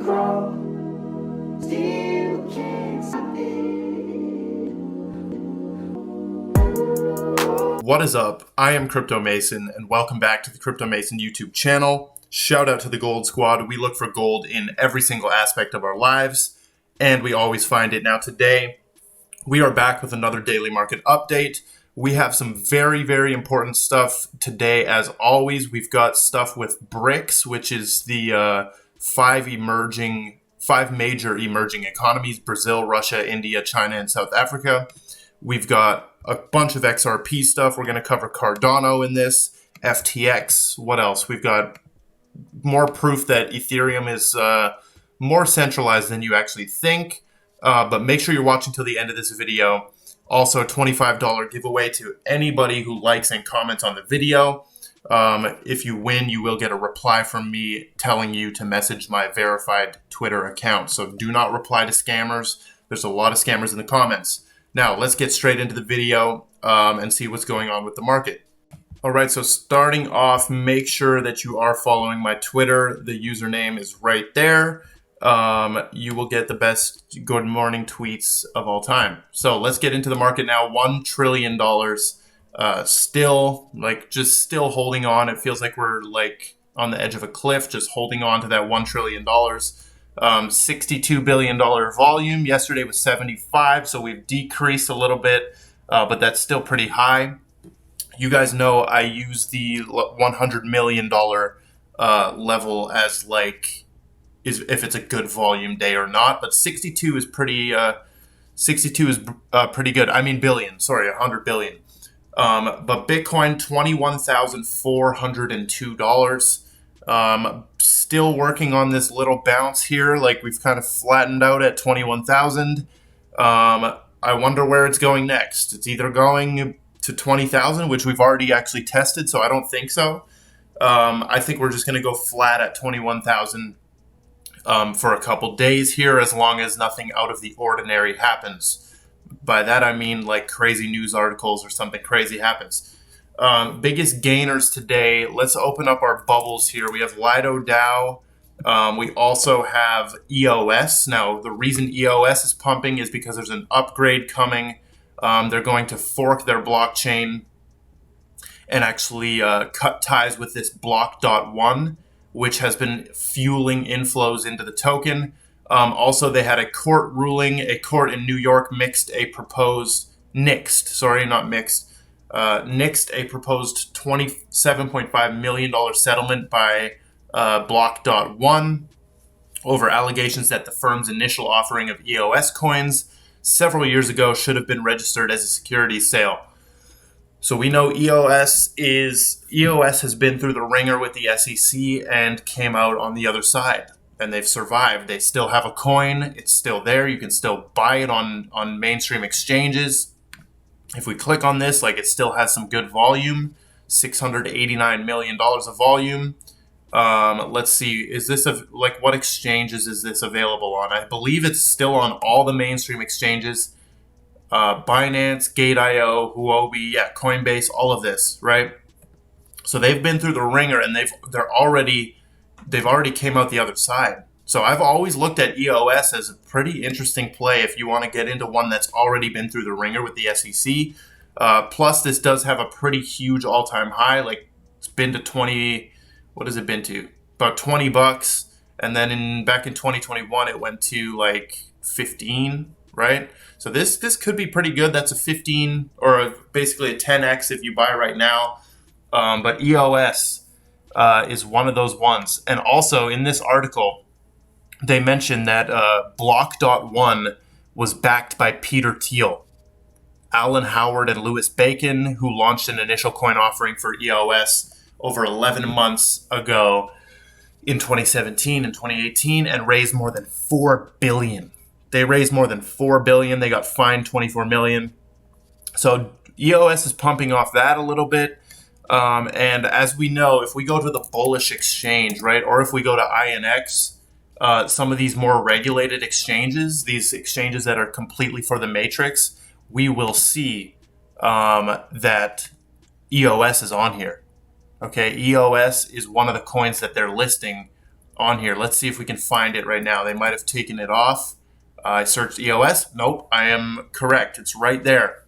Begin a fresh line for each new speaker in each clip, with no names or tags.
grow, still can't stop it.
What is up? I am Crypto Mason, and welcome back to the Crypto Mason YouTube channel. Shout out to the Gold Squad. We look for gold in every single aspect of our lives, and we always find it. Now today, we are back with another daily market update. We have some very, very important stuff today. As always, we've got stuff with BRICS, which is the five major emerging economies: Brazil, Russia, India, China, and South Africa. We've got a bunch of XRP stuff. We're going to cover Cardano in this, FTX. What else? We've got more proof that Ethereum is more centralized than you actually think. But make sure you're watching till the end of this video. Also, a $25 giveaway to anybody who likes and comments on the video. If you win, you will get a reply from me telling you to message my verified Twitter account. So do not reply to scammers. There's a lot of scammers in the comments. Now, let's get straight into the video and see what's going on with the market. All right, so starting off, make sure that you are following my Twitter. The username is right there. You will get the best good morning tweets of all time. So let's get into the market now. $1 trillion. Still holding on. It feels like we're like on the edge of a cliff, just holding on to that $1 trillion. $62 billion volume. Yesterday was 75, so we've decreased a little bit, but that's still pretty high. You guys know I use the $100 million level as like if it's a good volume day or not, but 62 is pretty. 62 is pretty good. I mean billion. Sorry, 100 billion. But Bitcoin $21,402. Still working on this little bounce here. Like we've kind of flattened out at 21,000. I wonder where it's going next. It's either going to 20,000, which we've already actually tested, so I don't think so. I think we're just going to go flat at 21,000 for a couple days here, as long as nothing out of the ordinary happens. By that I mean like crazy news articles or something crazy happens. Biggest gainers today. Let's open up our bubbles here. We have Lido DAO. We also have EOS. Now, the reason EOS is pumping is because there's an upgrade coming. They're going to fork their blockchain and actually cut ties with this block.1, which has been fueling inflows into the token. Also, they had a court ruling. A court in New York nixed a proposed $27.5 million settlement by block.1 over allegations that the firm's initial offering of EOS coins several years ago should have been registered as a securities sale. So we know EOS has been through the ringer with the SEC and came out on the other side, and they've survived. They still have a coin. It's still there. You can still buy it on mainstream exchanges. If we click on this, like, it still has some good volume, $689 million of volume. Let's see, is this what exchanges is this available on? I believe it's still on all the mainstream exchanges. Binance, Gate.io, Huobi, Coinbase, all of this, right? So they've been through the ringer, and they've already came out the other side. So I've always looked at EOS as a pretty interesting play if you want to get into one that's already been through the ringer with the SEC. Plus, this does have a pretty huge all-time high. Like, it's been to 20. What has it been to? About $20. And then back in 2021, it went to like 15, right? So this could be pretty good. That's a 15 or basically a 10x if you buy right now. But EOS is one of those ones. And also in this article, they mentioned that Block.1 was backed by Peter Thiel, Alan Howard, and Louis Bacon, who launched an initial coin offering for EOS over 11 months ago in 2017 and 2018 and raised more than $4 billion. They raised more than $4 billion. They got fined $24 million. So EOS is pumping off that a little bit. And as we know, if we go to the bullish exchange, right, or if we go to INX, some of these more regulated exchanges, these exchanges that are completely for the matrix, we will see that EOS is on here. Okay, EOS is one of the coins that they're listing on here. Let's see if we can find it right now. They might have taken it off. I searched EOS. Nope, I am correct. It's right there.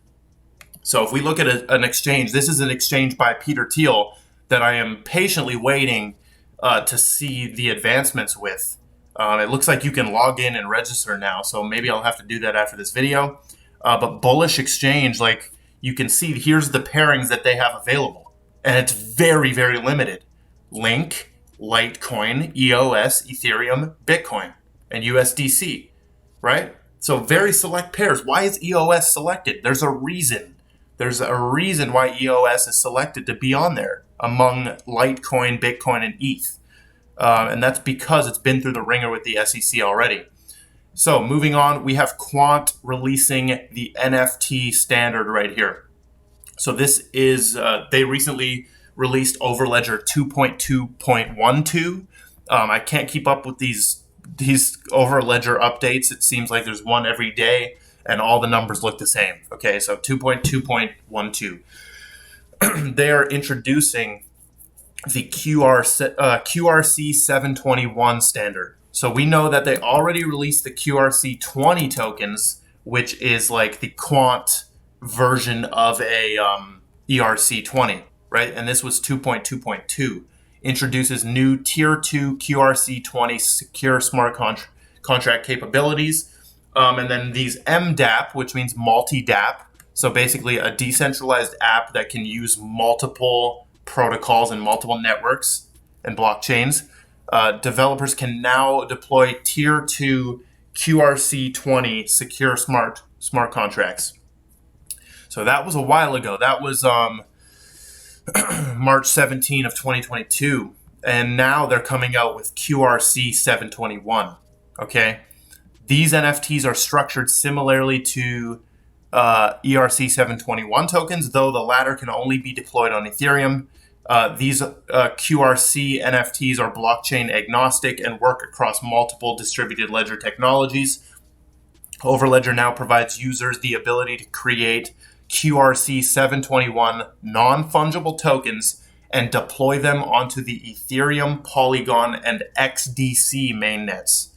So if we look at an exchange, this is an exchange by Peter Thiel that I am patiently waiting to see the advancements with. It looks like you can log in and register now, so maybe I'll have to do that after this video. But Bullish Exchange, like you can see, here's the pairings that they have available. And it's very, very limited. Link, Litecoin, EOS, Ethereum, Bitcoin, and USDC, right? So very select pairs. Why is EOS selected? There's a reason. There's a reason why EOS is selected to be on there among Litecoin, Bitcoin, and ETH. And that's because it's been through the ringer with the SEC already. So moving on, we have Quant releasing the NFT standard right here. So this is, they recently released Overledger 2.2.12. I can't keep up with these Overledger updates. It seems like there's one every day and all the numbers look the same. Okay, so 2.2.12. They are introducing the QRC 721 standard. So we know that they already released the QRC 20 tokens, which is like the Quant version of a ERC 20, right? And this was 2.2.2. Introduces new Tier 2 QRC 20 secure smart contract capabilities. And then these MDApp, which means multi-DApp. So basically a decentralized app that can use multiple protocols and multiple networks and blockchains. Developers can now deploy Tier 2 QRC 20 secure smart contracts. So that was a while ago. That was March 17 of 2022. And now they're coming out with QRC 721. Okay. These NFTs are structured similarly to ERC 721 tokens, though the latter can only be deployed on Ethereum. These QRC NFTs are blockchain agnostic and work across multiple distributed ledger technologies. Overledger now provides users the ability to create QRC 721 non-fungible tokens and deploy them onto the Ethereum, Polygon, and XDC mainnets.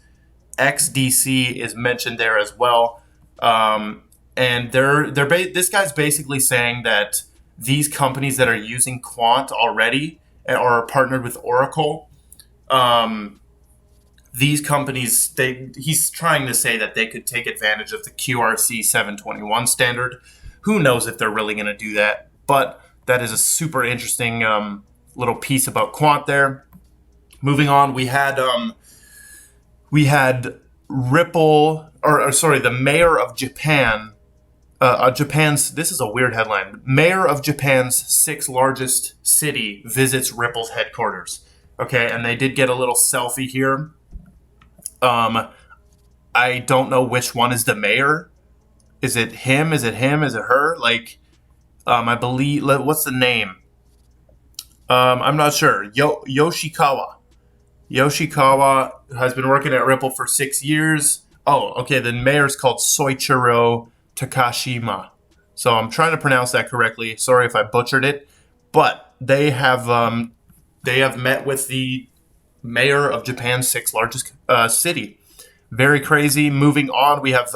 XDC is mentioned there as well. And this guy's basically saying that these companies that are using Quant already or are partnered with Oracle, these companies, he's trying to say that they could take advantage of the QRC 721 standard. Who knows if they're really going to do that? But that is a super interesting little piece about Quant there. Moving on, we had Ripple, the mayor of Japan. This is a weird headline. Mayor of Japan's 6th largest city visits Ripple's headquarters. Okay, and they did get a little selfie here. I don't know which one is the mayor. Is it him? Is it him? Is it her? Like, I believe, what's the name? I'm not sure. Yoshikawa. Yoshikawa has been working at Ripple for 6 years. Oh, okay. The mayor's called Soichiro Takashima. So I'm trying to pronounce that correctly. Sorry if I butchered it. But they have met with the mayor of Japan's 6th largest city. Very crazy. Moving on, we have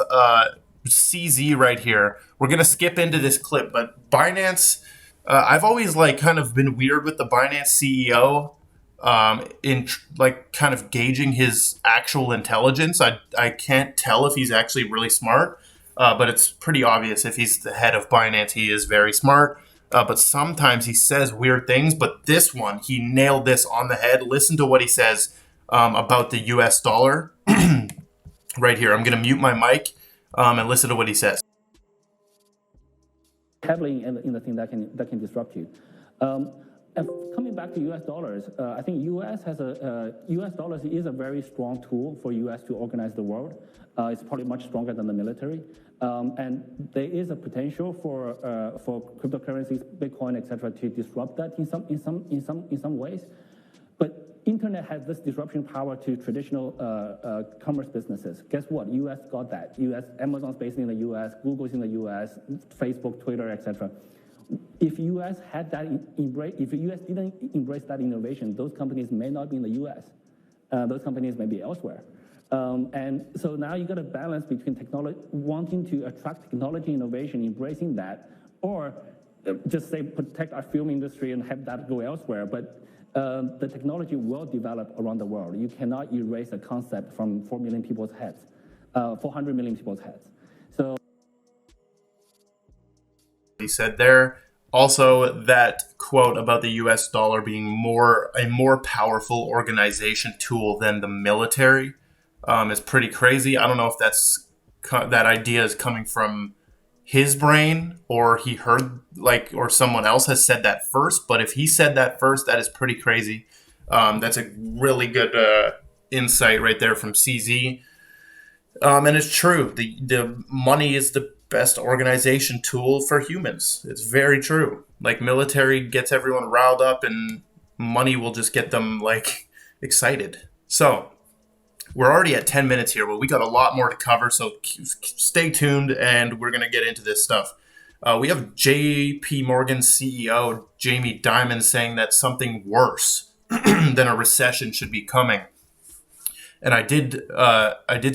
CZ right here. We're going to skip into this clip, but Binance, I've always kind of been weird with the Binance CEO. In kind of gauging his actual intelligence. I can't tell if he's actually really smart, but it's pretty obvious if he's the head of Binance, he is very smart. But sometimes he says weird things, but this one, he nailed this on the head. Listen to what he says about the US dollar right here. I'm going to mute my mic and listen to what he says.
Heavily in the thing that can disrupt you. And coming back to U.S. dollars, I think U.S. dollars is a very strong tool for U.S. to organize the world. It's probably much stronger than the military, and there is a potential for cryptocurrencies, Bitcoin, etc., to disrupt that in some ways. But internet has this disruption power to traditional commerce businesses. Guess what? U.S. got that. Amazon's based in the U.S., Google's in the U.S., Facebook, Twitter, etc. If U.S. had that if U.S. didn't embrace that innovation, those companies may not be in the U.S. Those companies may be elsewhere. And so now you got a balance between technology, wanting to attract technology innovation, embracing that, or just say protect our film industry and have that go elsewhere. But the technology will develop around the world. You cannot erase a concept from 4 million people's heads, 400 million people's heads. So
he said there. Also, that quote about the US dollar being a more powerful organization tool than the military is pretty crazy. I don't know if that idea is coming from his brain or he heard or someone else has said that first. But if he said that first, that is pretty crazy. That's a really good insight right there from CZ. And it's true. The money is the best organization tool for humans. It's very true. Like military gets everyone riled up and money will just get them excited. So we're already at 10 minutes here, but we got a lot more to cover. So stay tuned and we're going to get into this stuff. We have JP Morgan CEO Jamie Dimon saying that something worse than a recession should be coming. And I did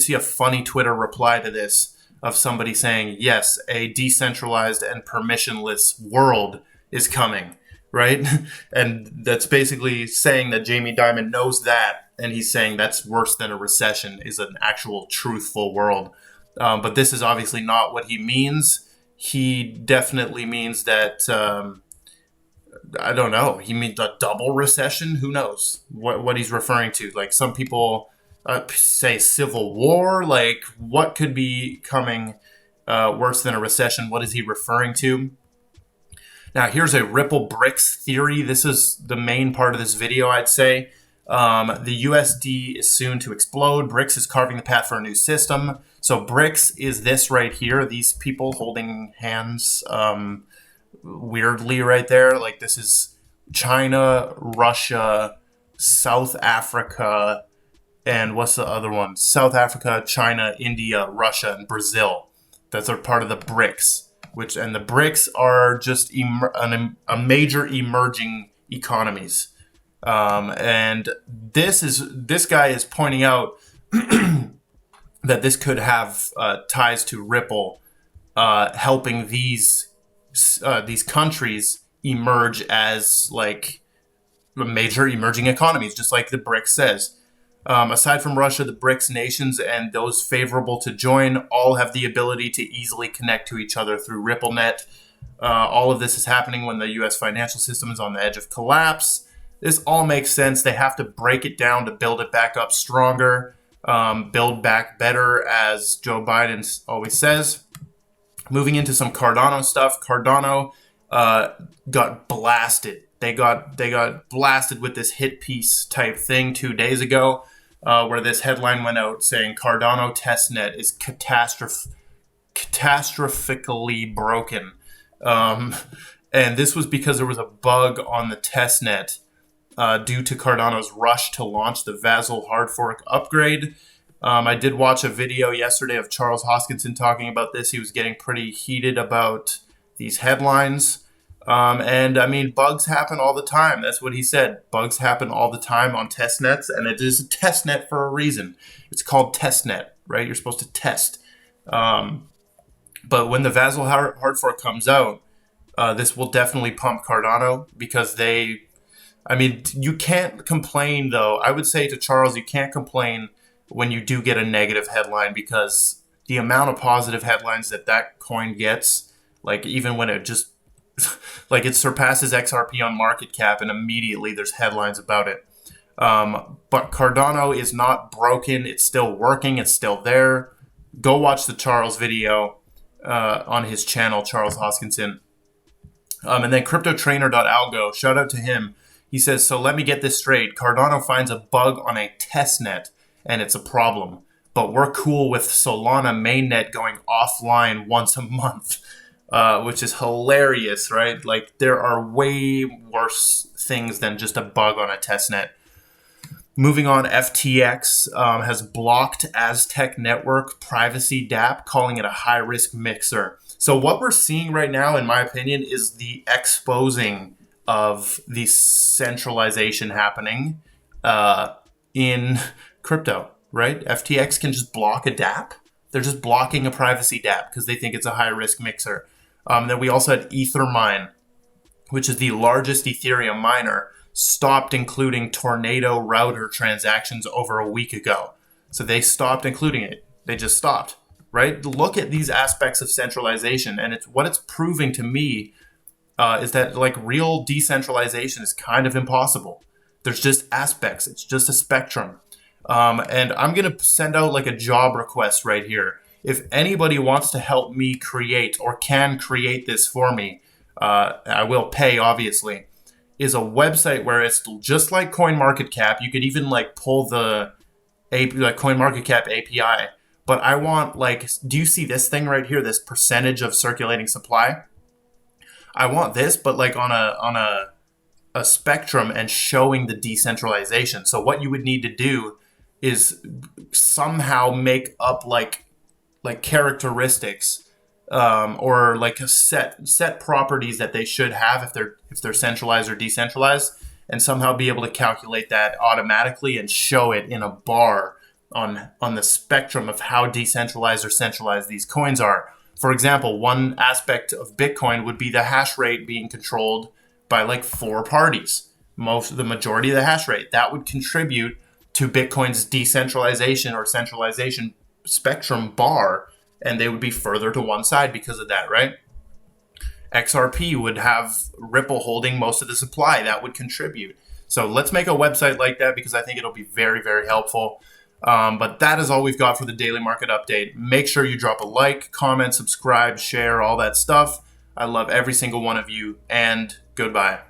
see a funny Twitter reply to this of somebody saying, yes, a decentralized and permissionless world is coming, right? And that's basically saying that Jamie Dimon knows that, and he's saying that's worse than a recession is an actual truthful world. But this is obviously not what he means. He definitely means that, I don't know, he means a double recession? Who knows what he's referring to? Like some people say civil war, what could be coming worse than a recession? What is he referring to? Now, here's a Ripple brics theory. This is the main part of this video, I'd say. The USD is soon to explode. BRICS is carving the path for a new system. So BRICS is this right here, these people holding hands weirdly right there. This is China, Russia, South Africa, and what's the other one? South Africa, China, India, Russia, and Brazil. That's a part of the BRICS. And the BRICS are just a major emerging economies. And this guy is pointing out that this could have ties to Ripple, helping these countries emerge as major emerging economies, just like the BRICS says. Aside from Russia, the BRICS nations and those favorable to join all have the ability to easily connect to each other through RippleNet. All of this is happening when the U.S. financial system is on the edge of collapse. This all makes sense. They have to break it down to build it back up stronger, build back better, as Joe Biden always says. Moving into some Cardano stuff. Cardano got blasted. They got blasted with this hit piece type thing 2 days ago, where this headline went out saying Cardano testnet is catastrophically broken. And this was because there was a bug on the testnet due to Cardano's rush to launch the Vasil hard fork upgrade. I did watch a video yesterday of Charles Hoskinson talking about this. He was getting pretty heated about these headlines. And I mean, bugs happen all the time. That's what he said. Bugs happen all the time on test nets, and it is a test net for a reason. It's called testnet, right? You're supposed to test. But when the Vasil hard fork comes out, this will definitely pump Cardano because you can't complain though. I would say to Charles, you can't complain when you do get a negative headline because the amount of positive headlines that coin gets, even when it just it surpasses XRP on market cap and immediately there's headlines about it. But Cardano is not broken. It's still working. It's still there. Go watch the Charles video on his channel, Charles Hoskinson. And then cryptotrainer.algo, shout out to him. He says, so let me get this straight. Cardano finds a bug on a testnet and it's a problem. But we're cool with Solana mainnet going offline once a month. Which is hilarious, right? There are way worse things than just a bug on a testnet. Moving on, FTX has blocked Aztec Network privacy dApp, calling it a high-risk mixer. So what we're seeing right now, in my opinion, is the exposing of the centralization happening in crypto, right? FTX can just block a dApp. They're just blocking a privacy dApp because they think it's a high risk mixer. Then we also had Ethermine, which is the largest Ethereum miner, stopped including Tornado router transactions over a week ago. So they stopped including it. They just stopped, right? Look at these aspects of centralization, and what it's proving to me is that like real decentralization is kind of impossible. There's just aspects. It's just a spectrum. And I'm going to send out like a job request right here. If anybody wants to help me create or can create this for me, I will pay, obviously, is a website where it's just like CoinMarketCap. You could even like pull the CoinMarketCap API. But I want like, do you see this thing right here? This percentage of circulating supply? I want this, but like on a spectrum and showing the decentralization. So what you would need to do is somehow make up like characteristics or like a set properties that they should have if they're centralized or decentralized, and somehow be able to calculate that automatically and show it in a bar on the spectrum of how decentralized or centralized these coins are. For example, one aspect of Bitcoin would be the hash rate being controlled by like 4 parties. The majority of the hash rate that would contribute to Bitcoin's decentralization or centralization spectrum bar, and they would be further to one side because of that, right? XRP would have Ripple holding most of the supply. That would contribute. So let's make a website like that because I think it'll be very, very helpful. But that is all we've got for the daily market update. Make sure you drop a like, comment, subscribe, share, all that stuff. I love every single one of you, and goodbye.